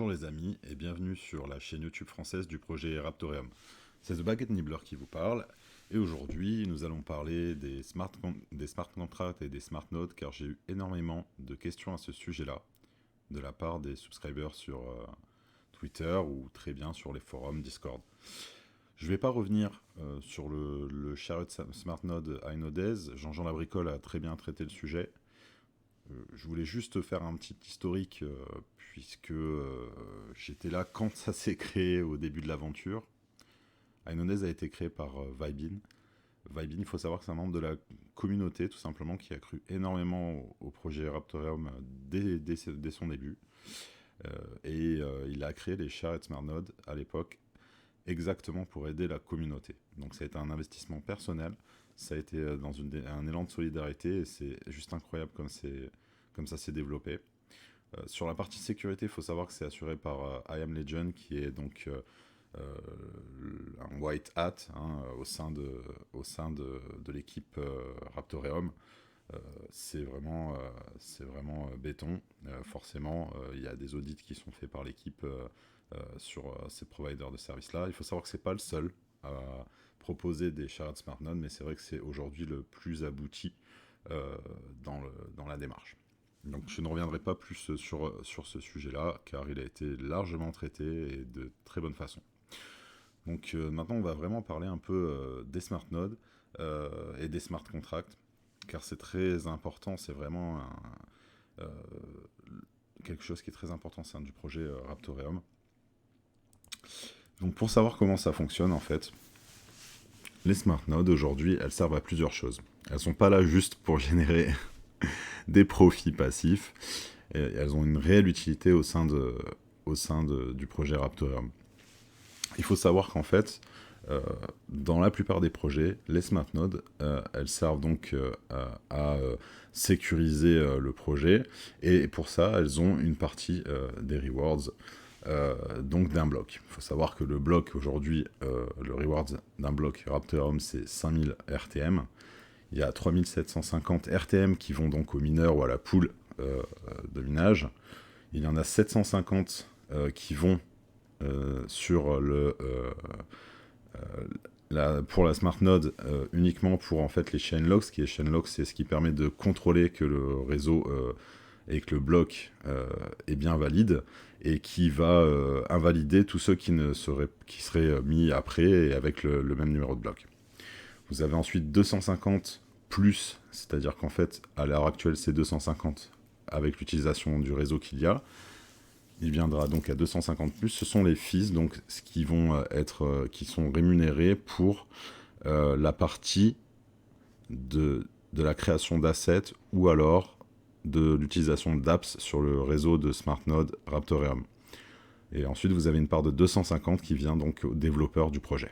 Bonjour les amis et bienvenue sur la chaîne YouTube française du projet Raptoreum. C'est The Baguette Nibbler qui vous parle et aujourd'hui nous allons parler des smart contracts et des smart nodes car j'ai eu énormément de questions à ce sujet-là de la part des subscribers sur Twitter ou très bien sur les forums Discord. Je ne vais pas revenir sur le Shared Smart Node iNodes. Jean-Jean Labricole a très bien traité le sujet. Je voulais juste faire un petit historique puisque j'étais là quand ça s'est créé au début de l'aventure. iNodes a été créé par Vibin. Vibin, il faut savoir que c'est un membre de la communauté tout simplement qui a cru énormément au projet Raptoreum dès son début. Il a créé les Shared Smart Nodes à l'époque exactement pour aider la communauté. Donc ça a été un investissement personnel, ça a été dans un élan de solidarité et c'est juste incroyable comme ça s'est développé. Sur la partie sécurité, il faut savoir que c'est assuré par I Am Legend qui est donc un white hat au sein de l'équipe Raptoreum. C'est vraiment béton. Forcément, il y a des audits qui sont faits par l'équipe sur ces providers de services-là. Il faut savoir que c'est pas le seul à proposer des Shared Smart Nodes, mais c'est vrai que c'est aujourd'hui le plus abouti dans la démarche. Donc je ne reviendrai pas plus sur ce sujet-là, car il a été largement traité et de très bonne façon. Donc maintenant on va vraiment parler un peu des Smart Nodes et des Smart Contracts, car c'est très important, c'est vraiment quelque chose qui est très important au sein du projet Raptoreum. Donc pour savoir comment ça fonctionne en fait, les Smart Nodes aujourd'hui, elles servent à plusieurs choses. Elles sont pas là juste pour générer des profits passifs, et elles ont une réelle utilité au sein du projet Raptoreum. Il faut savoir qu'en fait, dans la plupart des projets, les Smart Nodes, elles servent donc à sécuriser le projet, et pour ça, elles ont une partie des rewards, donc d'un bloc. Il faut savoir que le bloc aujourd'hui, le reward d'un bloc Raptoreum, c'est 5000 RTM. Il y a 3750 RTM qui vont donc aux mineurs ou à la pool de minage. Il y en a 750 qui vont sur pour la smart node uniquement pour en fait les chain locks. Ce qui est chain locks, c'est ce qui permet de contrôler que le réseau et que le bloc est bien valide et qui va invalider tous ceux qui seraient mis après et avec le même numéro de bloc. Vous avez ensuite 250 plus, c'est-à-dire qu'en fait, à l'heure actuelle, c'est 250 avec l'utilisation du réseau qu'il y a. Il viendra donc à 250 plus. Ce sont les fees, donc qui sont rémunérés pour la partie de la création d'assets ou alors de l'utilisation d'apps sur le réseau de Smart Node Raptoreum. Et ensuite, vous avez une part de 250 qui vient donc aux développeurs du projet.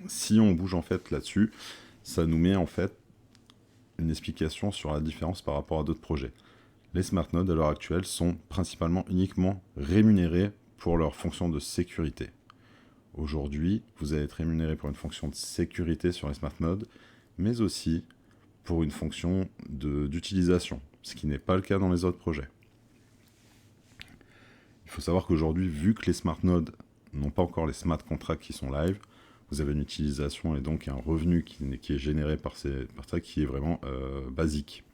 Si on bouge en fait là-dessus, ça nous met en fait une explication sur la différence par rapport à d'autres projets. Les Smart Nodes à l'heure actuelle sont principalement uniquement rémunérés pour leur fonction de sécurité. Aujourd'hui, vous allez être rémunéré pour une fonction de sécurité sur les Smart Nodes, mais aussi pour une fonction d'utilisation, ce qui n'est pas le cas dans les autres projets. Il faut savoir qu'aujourd'hui, vu que les Smart Nodes n'ont pas encore les Smart Contracts qui sont live, vous avez une utilisation et donc un revenu qui est généré par ça qui est vraiment basique.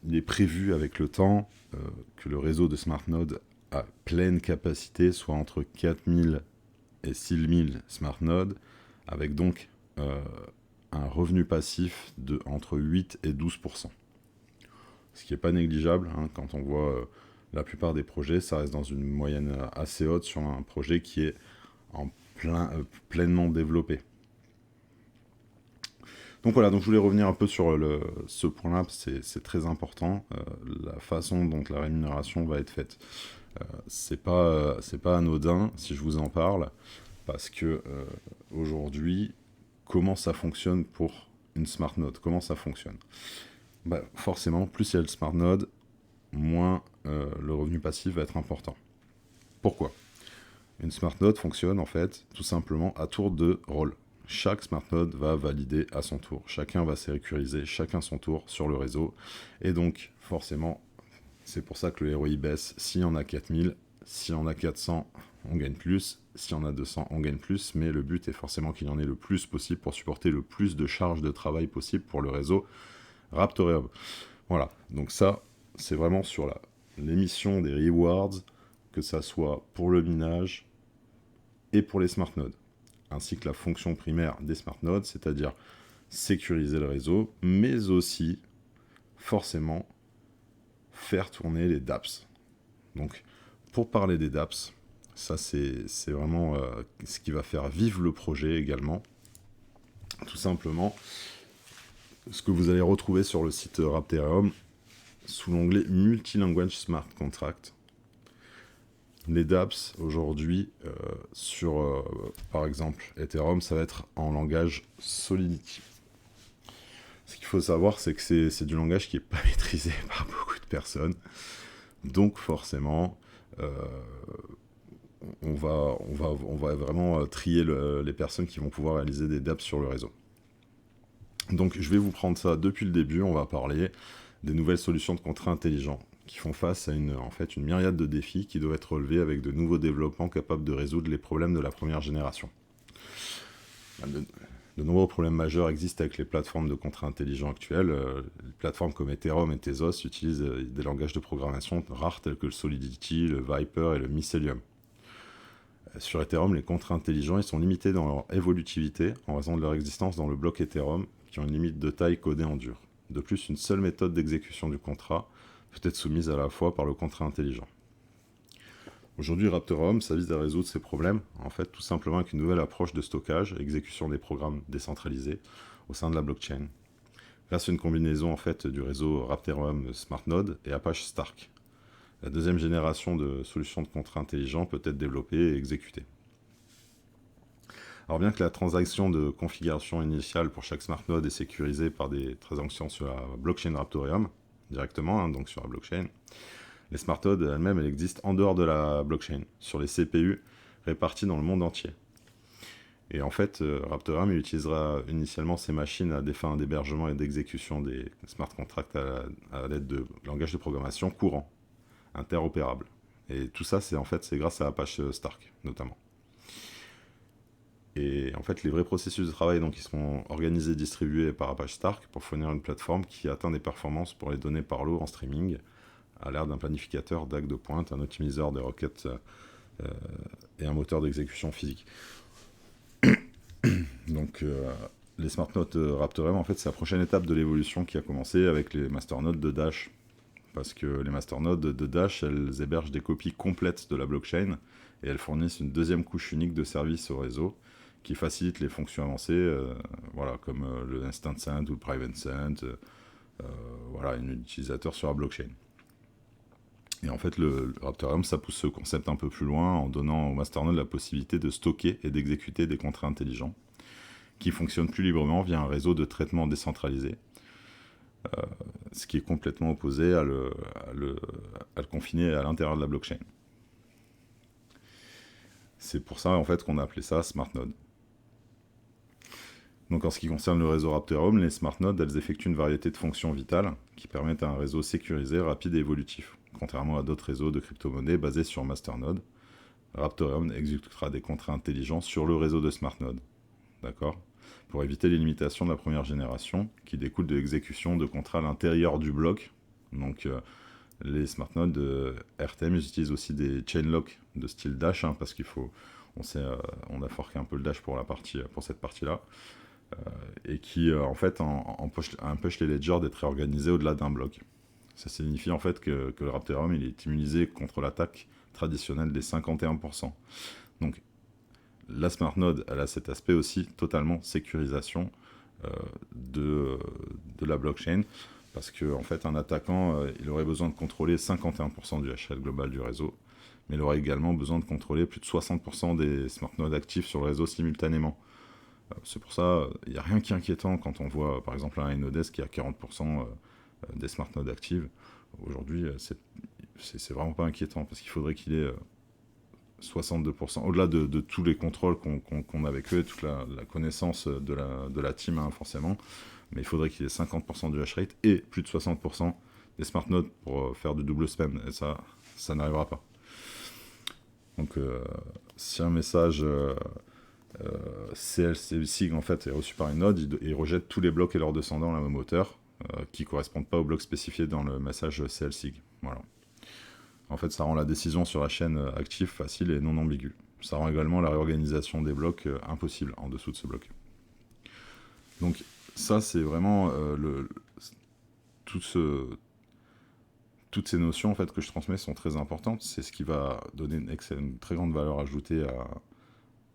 Il est prévu avec le temps que le réseau de Smart Nodes à pleine capacité soit entre 4000 et 6000 Smart Nodes, avec donc un revenu passif de entre 8 et 12%. Ce qui n'est pas négligeable, quand on voit la plupart des projets, ça reste dans une moyenne assez haute sur un projet qui est pleinement développé. Donc voilà, donc je voulais revenir un peu sur ce point-là, c'est très important, la façon dont la rémunération va être faite. C'est pas anodin si je vous en parle, parce que aujourd'hui, comment ça fonctionne pour une smart node? Comment ça fonctionne? Forcément, plus il y a le smart node, moins le revenu passif va être important. Pourquoi? Une smart node fonctionne en fait tout simplement à tour de rôle. Chaque smart node va valider à son tour. Chacun va sécuriser chacun son tour sur le réseau. Et donc, forcément, C'est pour ça que le ROI baisse. S'il y en a 4000, s'il y en a 400, on gagne plus. S'il y en a 200, on gagne plus. Mais le but est forcément qu'il y en ait le plus possible pour supporter le plus de charges de travail possible pour le réseau Raptorium. Voilà, donc ça, c'est vraiment sur l'émission des rewards, que ça soit pour le minage et pour les smart nodes, ainsi que la fonction primaire des smart nodes, c'est-à-dire sécuriser le réseau, mais aussi forcément faire tourner les dApps. Donc, pour parler des dApps, ça c'est vraiment ce qui va faire vivre le projet également. Tout simplement, ce que vous allez retrouver sur le site Raptorium, sous l'onglet Multilanguage Smart Contract. Les dApps, aujourd'hui, par exemple, Ethereum, ça va être en langage Solidity. Ce qu'il faut savoir, c'est que c'est du langage qui n'est pas maîtrisé par beaucoup de personnes. Donc, forcément, on va vraiment trier les personnes qui vont pouvoir réaliser des dApps sur le réseau. Donc, je vais vous prendre ça depuis le début. On va parler des nouvelles solutions de contrats intelligents qui font face à une myriade de défis qui doivent être relevés avec de nouveaux développements capables de résoudre les problèmes de la première génération. De nombreux problèmes majeurs existent avec les plateformes de contrats intelligents actuelles. Les plateformes comme Ethereum et Tezos utilisent des langages de programmation rares tels que le Solidity, le Viper et le Mycelium. Sur Ethereum, les contrats intelligents ils sont limités dans leur évolutivité en raison de leur existence dans le bloc Ethereum, qui ont une limite de taille codée en dur. De plus, une seule méthode d'exécution du contrat peut être soumise à la fois par le contrat intelligent. Aujourd'hui, Raptorium, ça vise à résoudre ces problèmes, en fait, tout simplement avec une nouvelle approche de stockage et exécution des programmes décentralisés au sein de la blockchain, grâce à une combinaison en fait du réseau Raptorium Smart Node et Apache Stark. La deuxième génération de solutions de contrats intelligents peut être développée et exécutée. Alors bien que la transaction de configuration initiale pour chaque smart node est sécurisée par des transactions sur la blockchain Raptorium, directement, donc sur la blockchain, les smart nodes elles-mêmes elles existent en dehors de la blockchain, sur les CPU répartis dans le monde entier. Et en fait, Raptorium il utilisera initialement ces machines à des fins d'hébergement et d'exécution des smart contracts à l'aide de langages de programmation courants, interopérables. Et tout ça, c'est grâce à Apache Stark, notamment. Et en fait, les vrais processus de travail, donc, ils seront organisés et distribués par Apache Stark pour fournir une plateforme qui atteint des performances pour les données par lot en streaming, à l'ère d'un planificateur DAG de pointe, un optimiseur des requêtes et un moteur d'exécution physique. Donc, les smart nodes Raptorium, en fait, c'est la prochaine étape de l'évolution qui a commencé avec les masternodes de Dash. Parce que les masternodes de Dash, elles hébergent des copies complètes de la blockchain et elles fournissent une deuxième couche unique de services au réseau qui facilite les fonctions avancées, comme le Instant Send ou le Private Send, un utilisateur sur la blockchain. Et en fait, le Raptorium, ça pousse ce concept un peu plus loin en donnant au masternode la possibilité de stocker et d'exécuter des contrats intelligents qui fonctionnent plus librement via un réseau de traitement décentralisé, ce qui est complètement opposé à le confiner à l'intérieur de la blockchain. C'est pour ça en fait qu'on a appelé ça Smart Node. Donc en ce qui concerne le réseau Raptorium, les Smart Nodes, elles effectuent une variété de fonctions vitales qui permettent à un réseau sécurisé, rapide et évolutif. Contrairement à d'autres réseaux de crypto-monnaies basés sur Masternode, Raptorium exécutera des contrats intelligents sur le réseau de Smart Node. D'accord ? Pour éviter les limitations de la première génération, qui découlent de l'exécution de contrats à l'intérieur du bloc. Donc les Smart Nodes de RTM utilisent aussi des chain locks de style Dash, parce qu'il faut... on a forqué un peu le Dash pour cette partie-là. Et qui empêche les ledgers d'être réorganisés au-delà d'un bloc. Ça signifie en fait que le Raptorium il est immunisé contre l'attaque traditionnelle des 51%. Donc la Smart Node elle a cet aspect aussi totalement sécurisation de la blockchain, parce que en fait un attaquant il aurait besoin de contrôler 51% du hash rate global du réseau, mais il aurait également besoin de contrôler plus de 60% des Smart Nodes actifs sur le réseau simultanément. C'est pour ça, il n'y a rien qui est inquiétant quand on voit par exemple un Inodes qui a 40% des smart nodes actives. Aujourd'hui, c'est vraiment pas inquiétant parce qu'il faudrait qu'il ait 62%, au-delà de tous les contrôles qu'on a avec eux, toute la connaissance de la team, forcément, mais il faudrait qu'il ait 50% du hash rate et plus de 60% des smart nodes pour faire du double spend, et ça n'arrivera pas. Donc si un message CLSIG en fait est reçu par une node, il rejette tous les blocs et leurs descendants à la même hauteur qui ne correspondent pas au bloc spécifié dans le message CLSIG. Voilà. En fait, ça rend la décision sur la chaîne active facile et non ambiguë. Ça rend également la réorganisation des blocs impossible en dessous de ce bloc. Donc ça, c'est vraiment toutes ces notions en fait, que je transmets sont très importantes. C'est ce qui va donner une très grande valeur ajoutée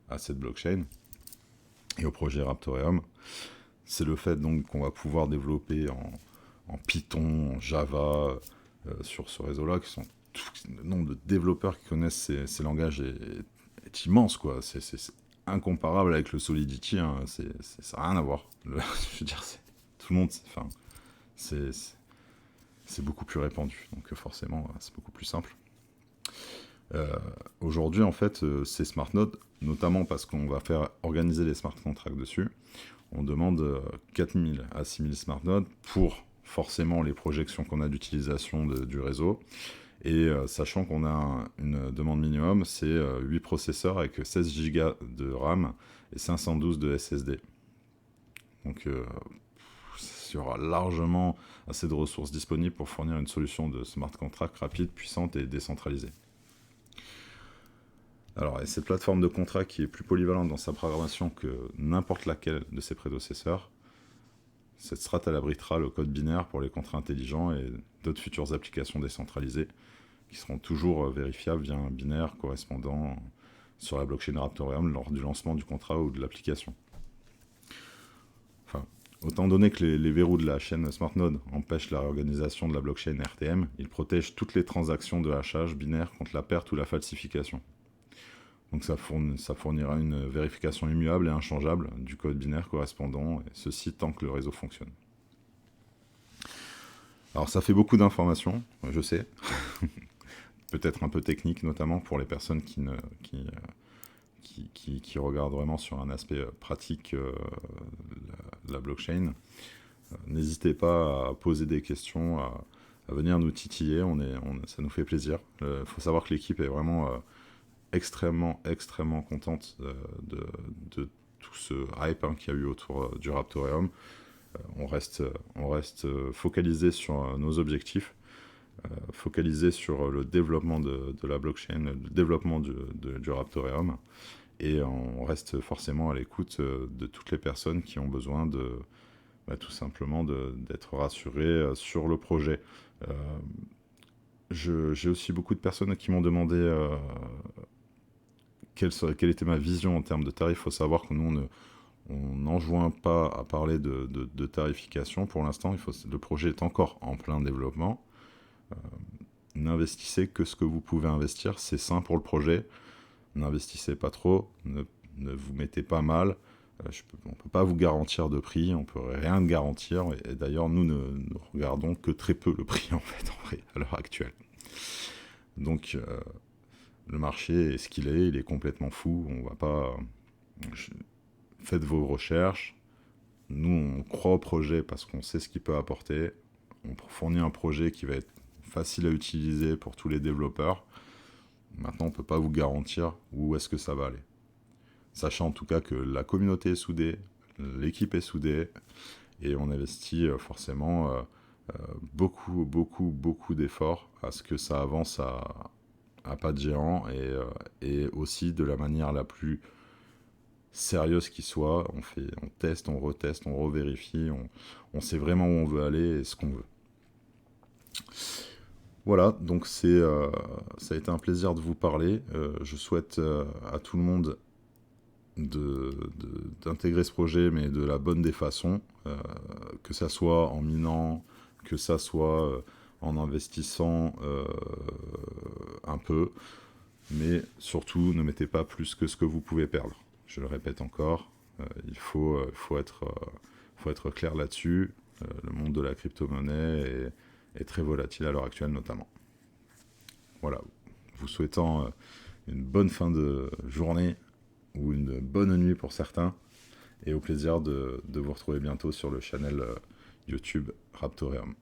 à cette blockchain et au projet Raptoreum. C'est le fait donc qu'on va pouvoir développer en Python, en Java, sur ce réseau-là, le nombre de développeurs qui connaissent ces langages est immense, quoi. C'est incomparable avec le Solidity, hein. Ça n'a rien à voir. Je veux dire, tout le monde, c'est beaucoup plus répandu, donc forcément, c'est beaucoup plus simple. Aujourd'hui, en fait, ces smart nodes, notamment parce qu'on va faire organiser les smart contracts dessus, on demande 4000 à 6000 smart nodes pour forcément les projections qu'on a d'utilisation du réseau. Et sachant qu'on a une demande minimum, c'est 8 processeurs avec 16 Go de RAM et 512 de SSD. Donc il y aura largement assez de ressources disponibles pour fournir une solution de smart contract rapide, puissante et décentralisée. Alors, et cette plateforme de contrat qui est plus polyvalente dans sa programmation que n'importe laquelle de ses prédécesseurs, cette strat elle abritera le code binaire pour les contrats intelligents et d'autres futures applications décentralisées qui seront toujours vérifiables via un binaire correspondant sur la blockchain Raptoreum lors du lancement du contrat ou de l'application. Enfin, autant donné que les verrous de la chaîne SmartNode empêchent la réorganisation de la blockchain RTM, ils protègent toutes les transactions de hachage binaire contre la perte ou la falsification. Donc ça fournira une vérification immuable et inchangeable du code binaire correspondant, et ceci tant que le réseau fonctionne. Alors ça fait beaucoup d'informations, je sais, peut-être un peu technique, notamment pour les personnes qui regardent vraiment sur un aspect pratique la blockchain. N'hésitez pas à poser des questions, à venir nous titiller, ça nous fait plaisir. Il faut savoir que l'équipe est vraiment extrêmement contente de tout ce hype qu'il y a eu autour du Raptoreum. On reste focalisé sur nos objectifs, focalisé sur le développement de la blockchain, le développement du Raptoreum, et on reste forcément à l'écoute de toutes les personnes qui ont besoin tout simplement d'être rassurées sur le projet. J'ai aussi beaucoup de personnes qui m'ont demandé quelle était ma vision en termes de tarifs. Il faut savoir que nous, on n'enjoint pas à parler de tarification pour l'instant. Le projet est encore en plein développement. N'investissez que ce que vous pouvez investir. C'est sain pour le projet. N'investissez pas trop. Ne vous mettez pas mal. On ne peut pas vous garantir de prix. On ne peut rien garantir. Et d'ailleurs, nous ne regardons que très peu le prix, en fait, à l'heure actuelle. Donc... le marché est ce qu'il est, il est complètement fou, on va pas... Faites vos recherches, nous on croit au projet parce qu'on sait ce qu'il peut apporter, on fournit un projet qui va être facile à utiliser pour tous les développeurs. Maintenant on peut pas vous garantir où est-ce que ça va aller. Sachant en tout cas que la communauté est soudée, l'équipe est soudée, et on investit forcément beaucoup d'efforts à ce que ça avance à pas de géant, et aussi de la manière la plus sérieuse qui soit. On teste, on reteste, on revérifie, on sait vraiment où on veut aller et ce qu'on veut. Voilà, donc ça a été un plaisir de vous parler. Je souhaite à tout le monde d'intégrer ce projet, mais de la bonne des façons, que ça soit en minant, que ça soit en investissant un peu, mais surtout ne mettez pas plus que ce que vous pouvez perdre. Je le répète encore, il faut être clair là-dessus. Le monde de la crypto-monnaie est très volatile à l'heure actuelle notamment. Voilà, vous souhaitant une bonne fin de journée ou une bonne nuit pour certains, et au plaisir de vous retrouver bientôt sur le channel YouTube Raptoreum.